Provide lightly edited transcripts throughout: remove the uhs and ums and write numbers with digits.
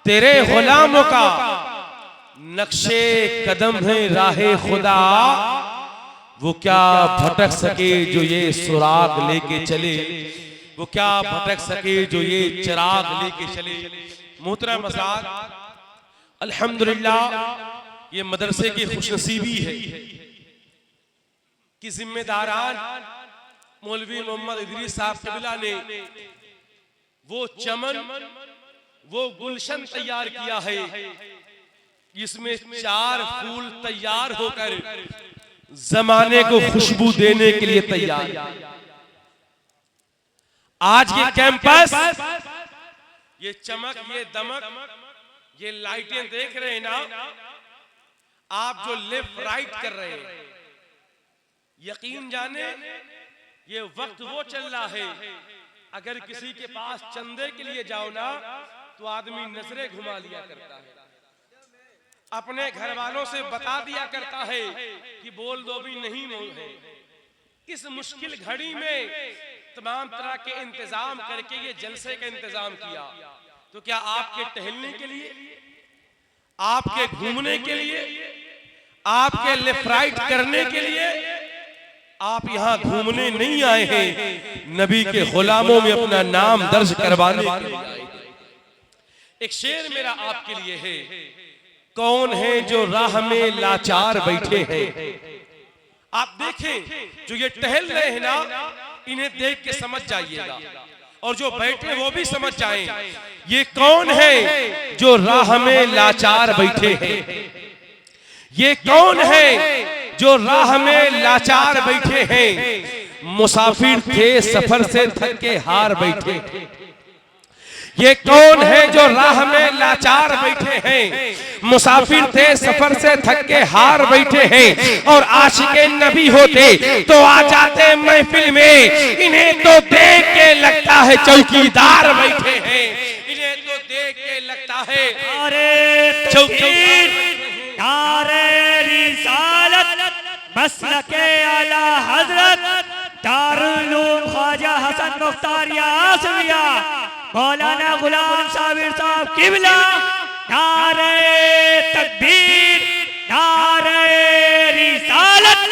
तेरे गुलामों का नक्शे कदम है राहे खुदा, वो क्या भटक सके जो ये सुराग लेके चले, वो क्या भटक सके जो ये चिराग लेके चले। मोहतरम मसाद, अल्हम्दुलिल्लाह ये मदरसे की खुशनसीबी है कि जिम्मेदारान मौलवी मोहम्मद इदरीस साहब क़िबला ने वो चमन, वो गुलशन तैयार किया है जिसमें 4 फूल तैयार होकर जमाने को खुशबू देने के लिए तैयार। आज ये कैंपस, ये चमक, ये दमक, ये लाइटें देख रहे हैं ना आप, जो लेफ्ट राइट कर रहे हैं, यकीन जाने ये वक्त वो चल रहा है, अगर किसी के पास चंदे के लिए जाओ ना तो आदमी नजरें घुमा लिया करता है, अपने घर वालों से बता दिया करता है कि बोल दो भी नहीं है। इस मुश्किल घड़ी में तमाम तरह के इंतजाम करके ये जलसे का इंतजाम किया, तो क्या आपके टहलने के लिए, आपके घूमने के लिए, आपके लेफ्ट राइट करने के लिए आप यहाँ घूमने नहीं आए हैं, नबी के गुलामों में अपना नाम दर्ज करवाने के लिए आए। एक शेर मेरा आपके लिए है, कौन है जो राह में लाचार बैठे हैं। आप देखें जो ये टहल रहे हैं ना, इन्हें देख के समझ जाइएगा, और जो बैठे वो भी समझ जाएं ये कौन है जो राह में लाचार बैठे हैं। ये कौन है जो राह में लाचार बैठे हैं, मुसाफिर थे सफर से थक के हार बैठे। ये कौन है जो राह में लाचार बैठे हैं, मुसाफिर थे सफर से थक के हार बैठे हैं, और आशिके नबी होते तो आ जाते महफिल में, इन्हें तो देख के लगता है चौकीदार बैठे हैं, इन्हें तो देख के लगता है अरे चौकीदार। मसलके आला हजरत दारुल उलूम ख्वाजा हसन मुख्तारिया आसमिया मौलाना गुलाम साबिर साहब क़िबला, नारे तकबीर, नारे रिसालत।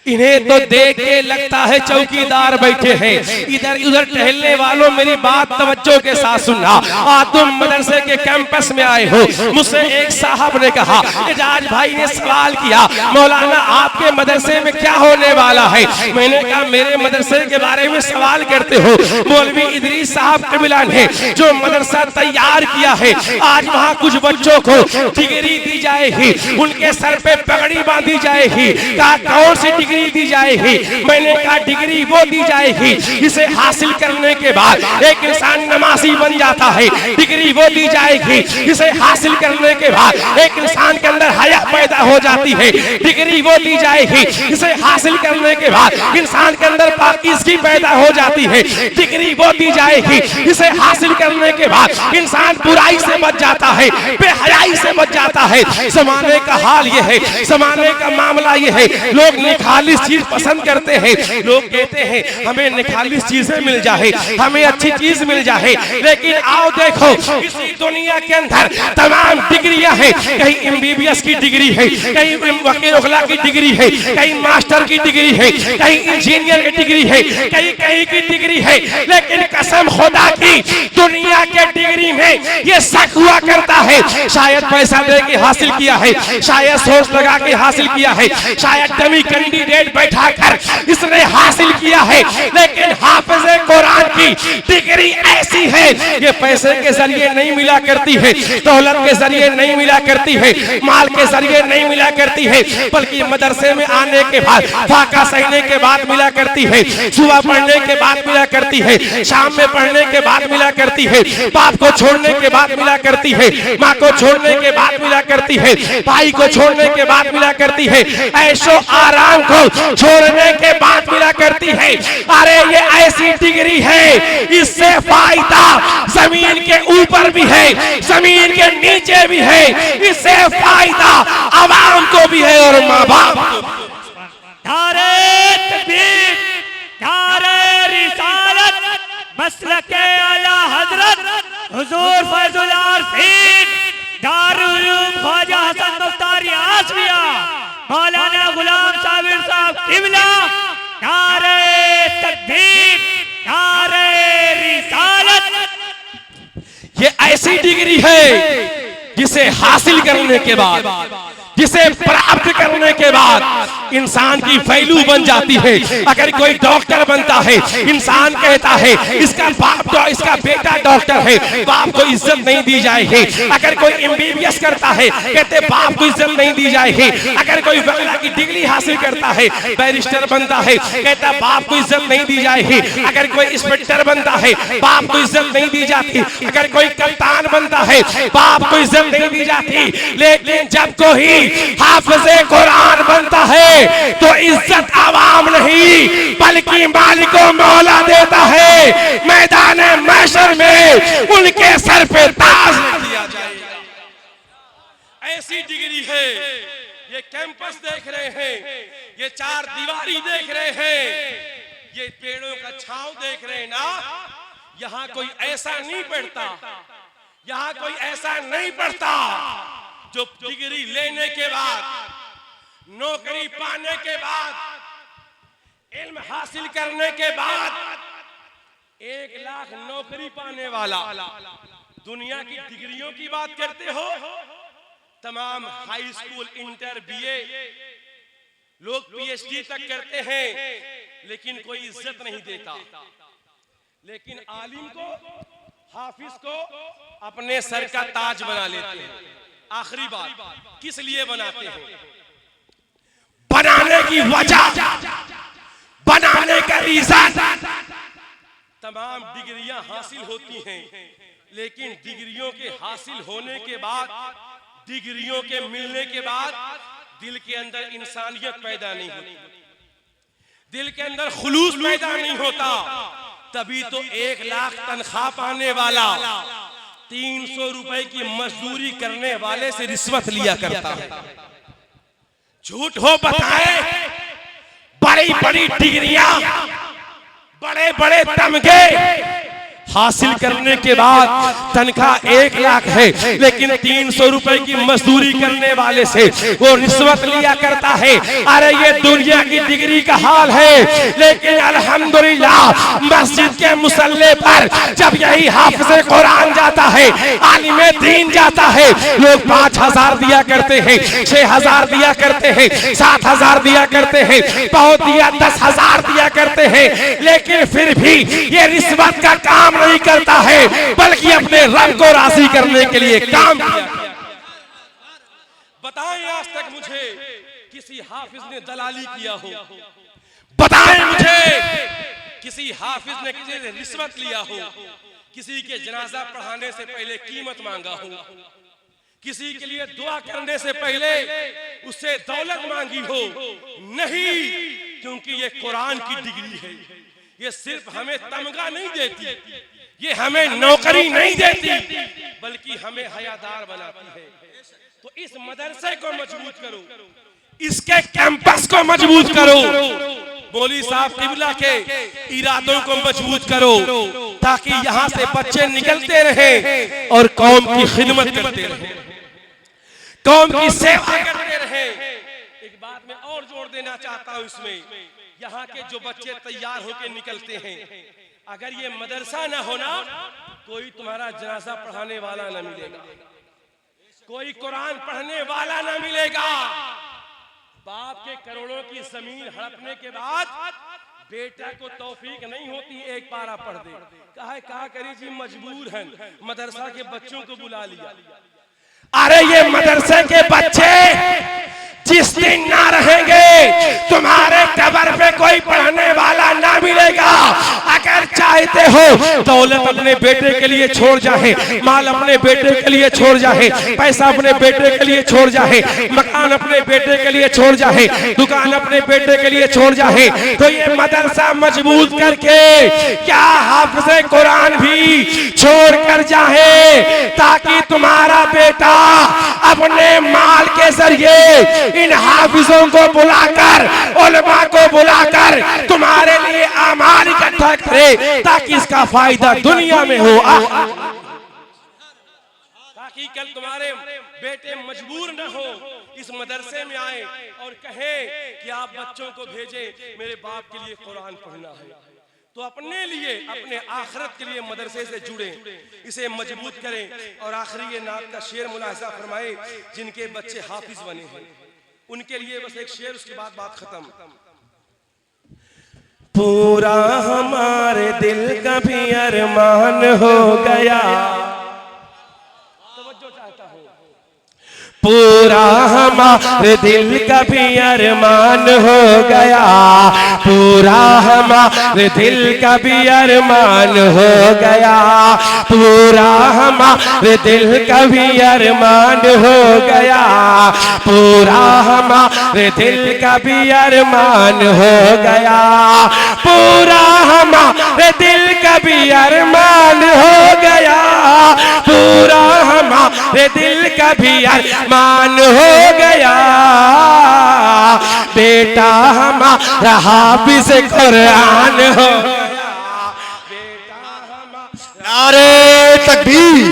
इन्हें तो देख के लगता है चौकीदार बैठे हैं। इधर उधर टहलने वालों मेरी बात तवज्जो के साथ सुनना। आज तुम मदरसे के कैंपस में आए हो, मुझसे एक साहब ने कहा, एजाज भाई ने सवाल किया, मौलाना आपके मदरसे में क्या होने वाला है। मैंने कहा मेरे मदरसे के बारे में सवाल करते हो, मौलवी इदरीस साहब क़िबला ने जो मदरसा तैयार किया है, आज वहाँ कुछ बच्चों को डिग्री दी जाएगी, उनके सर पे पगड़ी बांधी जाएगी। कहा कौन सी डिग्री दी जाएगी। मैंने कहा डिग्री वो दी जाएगी इसे हासिल करने के बाद एक इंसान नमाजी बन जाता है, डिग्री वो दी जाएगी इसे हासिल करने के बाद एक इंसान के अंदर हया पैदा हो जाती है, डिग्री वो दी जाएगी इसे हासिल करने के बाद इंसान के अंदर पाकीज़गी पैदा हो जाती है, डिग्री वो दी जाएगी इसे हासिल करने के बाद इंसान बुराई से बच जाता है, बेहयाई से बच जाता है। ज़माने का हाल ये है, ज़माने का मामला ये है, लोग निखालिस चीज पसंद करते हैं, लोग कहते हैं हमें निखालिस चीजें मिल जाए, हमें अच्छी चीज मिल जाए। लेकिन आओ देखो इसी दुनिया के अंदर तमाम डिग्रियां हैं, कहीं एमबीबीएस की डिग्री है, कहीं वकील उखला की डिग्री है, कहीं मास्टर की डिग्री है, कहीं इंजीनियर की डिग्री है, कहीं कहीं की डिग्री है। लेकिन कसम खुदा की दुनिया के डिग्री में ये शक हुआ करता है, शायद पैसा दे के हासिल किया है, शायद सोच लगा के हासिल किया है, शायद डमी कैंडिडेट बैठाकर इसने हासिल किया है। लेकिन हाफिज़े कुरान की डिग्री ऐसी है, ये पैसे के जरिए नहीं मिला करती है, दौलत के जरिए नहीं मिला करती है, माल के जरिए नहीं मिला करती है, बल्कि मदरसे में आने के बाद, फाका सहने के बाद मिला करती है, सुबह पढ़ने के बाद मिला करती है, शाम में पढ़ने के बाद मिला करती है, बाप को छोड़ने के बाद मिला करती है, माँ को छोड़ने के बाद मिला करती है, भाई को छोड़ने के बाद मिला करती है, ऐशो आराम को छोड़ने के बाद मिला करती है। अरे ये ऐसी डिग्री है, इससे फायदा जमीन के ऊपर भी है, जमीन के नीचे भी है, इससे फायदा आवाम को भी है और माँ बाप को भी। नारे तकबीर, नारे रिसालत, मसलक आला हजरत हुजूर फैजुल आरफीन दारुल उलूम ख्वाजा हसन मुख्तार आसमिया मौलाना गुलाम साबिर साहब किबला नारे तकबीर नारे रिसालत। ये ऐसी डिग्री है जिसे हासिल करने के बाद, जिसे प्राप्त करने के बाद इंसान की वैल्यू बन जाती है। अगर कोई डॉक्टर बनता है, इंसान कहता है इसका बाप तो इसका बेटा डॉक्टर है, बाप को इज्जत नहीं दी जाएगी। अगर कोई एमबीबीएस करता है, कहते बाप को इज्जत नहीं दी जाएगी। अगर कोई वकील की डिग्री हासिल करता है, बैरिस्टर बनता है, कहता बाप को इज्जत नहीं दी जाएगी। अगर कोई इंस्पेक्टर बनता है, बाप को इज्जत नहीं दी जाती। अगर कोई कप्तान बनता है, बाप को इज्जत नहीं दी जाती। लेकिन जब कोई हाफिज़े कुरान बनता है तो इज्जत आवाम नहीं बल्कि मालिको मौला देता है। मैदान महशर में उनके सर पे ताज दिया जाएगा। ऐसी डिग्री है। ये कैंपस देख रहे हैं, ये चार दीवारी देख रहे हैं, ये पेड़ों का छांव देख रहे हैं ना। यहाँ कोई ऐसा नहीं पढ़ता, यहाँ कोई ऐसा नहीं पढ़ता जो डिग्री लेने के बाद, नौकरी पाने के बाद, इल्म हासिल करने के बाद 1 लाख नौकरी पाने वाला। दुनिया की डिग्रियों की बात करते हो, तमाम हाई स्कूल, इंटर, बीए, लोग पीएचडी तक करते हैं, लेकिन कोई इज्जत नहीं देता। लेकिन आलिम को, हाफिज को अपने सर का ताज बना लेते हैं। आखिरी बात, किस लिए बनाते हैं? बनाने की वजह, बनाने का रीजन। तमाम डिग्रियां हासिल होती हैं, लेकिन डिग्रियों के हासिल होने के बाद, डिग्रियों के मिलने के बाद दिल के अंदर इंसानियत पैदा नहीं होती, दिल के अंदर खुलूस पैदा नहीं होता। तभी तो 1 लाख तनख्वाह पाने वाला 300 रुपए की मजदूरी करने वाले से रिश्वत लिया करता है। झूठ हो बताए, बड़ी बड़ी डिग्रियां, बड़े बड़े तमगे हासिल करने के बाद तनख्वाह 1 लाख है, लेकिन 300 रुपए की मजदूरी करने वाले से वो रिश्वत लिया करता है। अरे ये दुनिया की डिग्री का हाल है। लेकिन अल्हम्दुलिल्लाह मस्जिद के मुसल्ले पर जब यही हाफिज़े कुरान जाता है, आलिमे दीन जाता है, लोग 5000 दिया करते हैं, 6000 दिया करते हैं, 7000 दिया करते हैं, बहुत दिया 10,000 दिया करते हैं, लेकिन फिर भी ये रिश्वत का काम नहीं करता है, बल्कि अपने रब को राजी करने के लिए काम किया। बताएं आज तक मुझे किसी हाफिज ने दलाली किया हो? बताएं मुझे किसी हाफिज ने किसी से रिश्वत लिया हो? किसी के जनाजा पढ़ाने से पहले कीमत मांगा हो? किसी के लिए दुआ करने से पहले उससे दौलत मांगी हो? नहीं, क्योंकि ये कुरान की डिग्री है। ये सिर्फ हमें तमगा नहीं देती, ये हमें नौकरी नहीं देती, बल्कि हमें हयादार बनाती है। तो इस मदरसे को मजबूत करो, इसके कैंपस को मजबूत करो, मौलवी साहब किबला के इरादों को मजबूत करो, ताकि यहाँ से बच्चे निकलते रहे और कौम की खिदमत करते रहे, कौम की सेवा करते रहे। एक बात मैं और जोड़ देना चाहता हूँ इसमें, यहाँ के जो बच्चे तैयार होकर निकलते हैं, अगर ये मदरसा ना होना, कोई तुम्हारा जनाजा पढ़ाने वाला ना मिलेगा, कोई कुरान पढ़ने वाला ना मिलेगा। बाप के करोड़ों की जमीन हड़पने के बाद बेटा को तौफीक नहीं होती एक पारा पढ़ दे। कहा करी जी, मजबूर हैं, मदरसा के बच्चों को बुला लिया। अरे ये मदरसे के बच्चे जिस दिन ना रहेंगे, तुम्हारे कब्र पे कोई पढ़ने वाला ना मिलेगा। अगर चाहते हो दौलत अपने बेटे के लिए छोड़ जाए, माल अपने बेटे के लिए छोड़ जाए, पैसा अपने बेटे के लिए छोड़ जाए, मकान अपने बेटे के लिए छोड़ जाए, दुकान अपने बेटे के लिए छोड़ जाए, तो ये मदरसा मजबूत करके क्या हाफिज़े कुरान भी छोड़ कर जाए, ताकि तुम्हारा बेटा अपने माल के जरिए इन हाफिजों को बुलाकर, उलमा को बुलाकर तुम्हारे लिए आमाल इकट्ठा मुजाकरा करे ताकि इसका फायदा दुनिया में हो, ताकि कल तुम्हारे बेटे मजबूर न हो इस मदरसे में आए और कहें कि आप बच्चों को भेजें मेरे बाप के लिए कुरान पढ़ना है। तो अपने लिए, अपने आखिरत के लिए मदरसे से जुड़े, इसे मजबूत करें। और आखिरी ये नात का शेर मुलाहिजा फरमाए, जिनके बच्चे हाफिज बने हैं उनके लिए बस एक शेर, उसके बाद बात खत्म। पूरा हमारे दिल का भी अरमान हो गया, पूरा हमारे दिल का भी अरमान हो गया, पूरा हमारे दिल का भी अरमान हो गया, पूरा हमारे दिल का भी अरमान हो गया, पूरा हमारे दिल का भी अरमान हो गया, पूरा हमारे दिल का भी अरमान हो गया, पूरा हमारे दिल का भी अरमान हो गया, बेटा हमारा हाफिज कुरान हो गया, बेटा हमारा। नारे तकबीर,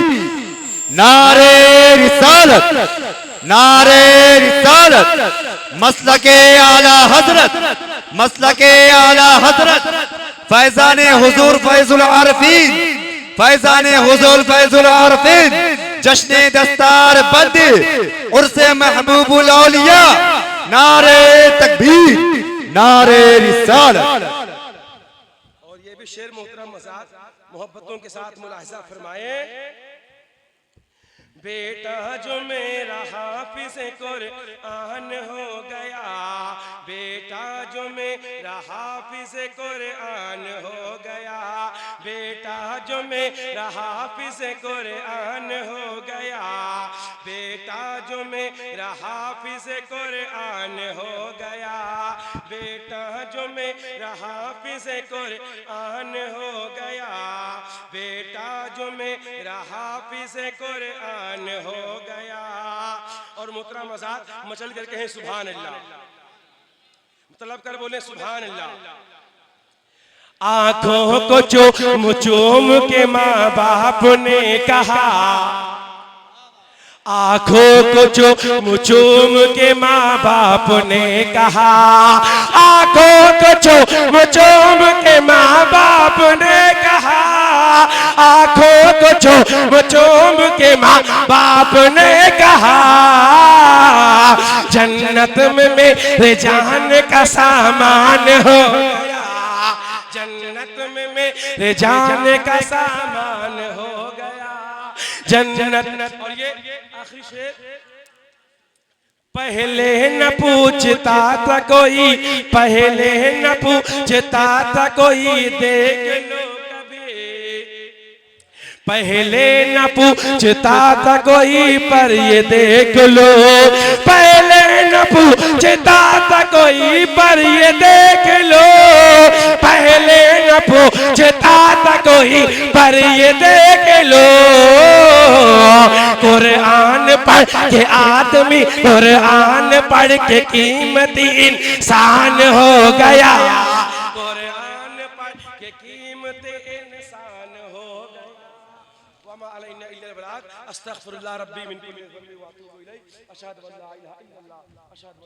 नारे रिसालत, नारे रिसालत, मसलके आला हजरत, मसलके आला हजरत, फैजाने हुजूर फैजुल आरफीन, फैजाने हुजूर फैजुल आरफीन, जश्ने दस्तार बंद उर्से महबूबुल औलिया, नारे तकबीर, नारे रिसालत। और ये भी शेर मोहतरम मज़ाक मोहब्बतों के साथ मुलाहिजा फरमाए, बेटा जो मेरा हाफिज कुरान हो गया, बेटा जो मेरा हाफिज कुरान हो गया, बेटा जो मेरा हाफिज कुरान हो गया, बेटा जो मेरा हाफिज कुरान हो गया, बेटा जो मेरा हाफिज कुरान हो गया, बेटा जो मेरा हाफिज कुरान हो गया। और मोहतरम आजाद मचल कर कहें सुभान अल्लाह, मतलब कर बोले सुभान अल्लाह। आंखों को चूम चूम के माँ बाप ने कहा, आंखों को चूम चूम के माँ बाप ने कहा, आंखों को चूम चूम के माँ बाप ने कहा, आंखों को चूम चूम के माँ बाप ने कहा, जन्नत में मेरे जान का सामान हो गया, जन्नत में मेरे जान का सामान हो गया, जन्नत। और ये आखिरी शेर, पहले न पूछता था कोई, पहले न पूछता था कोई, देख लो कभी, पहले न पूछता था कोई पर ये देख लो, पहले न पूछता था कोई पर ये देख लो, पहले न पूछता था कोई पर ये देख लो, कुरान पढ़ के आदमी, कुरान पढ़ के कीमती इंसान हो गया, कुरान पढ़ के कीमती इंसान हो गया। वमा अलैना इल्ला अल बलाग, अस्तगफिरुल्लाह रब्बी मिन कुल्ली ज़ंबिन व अतूबु इलैह, अशहदु अन ला इलाहा इल्लल्लाह, अशहदु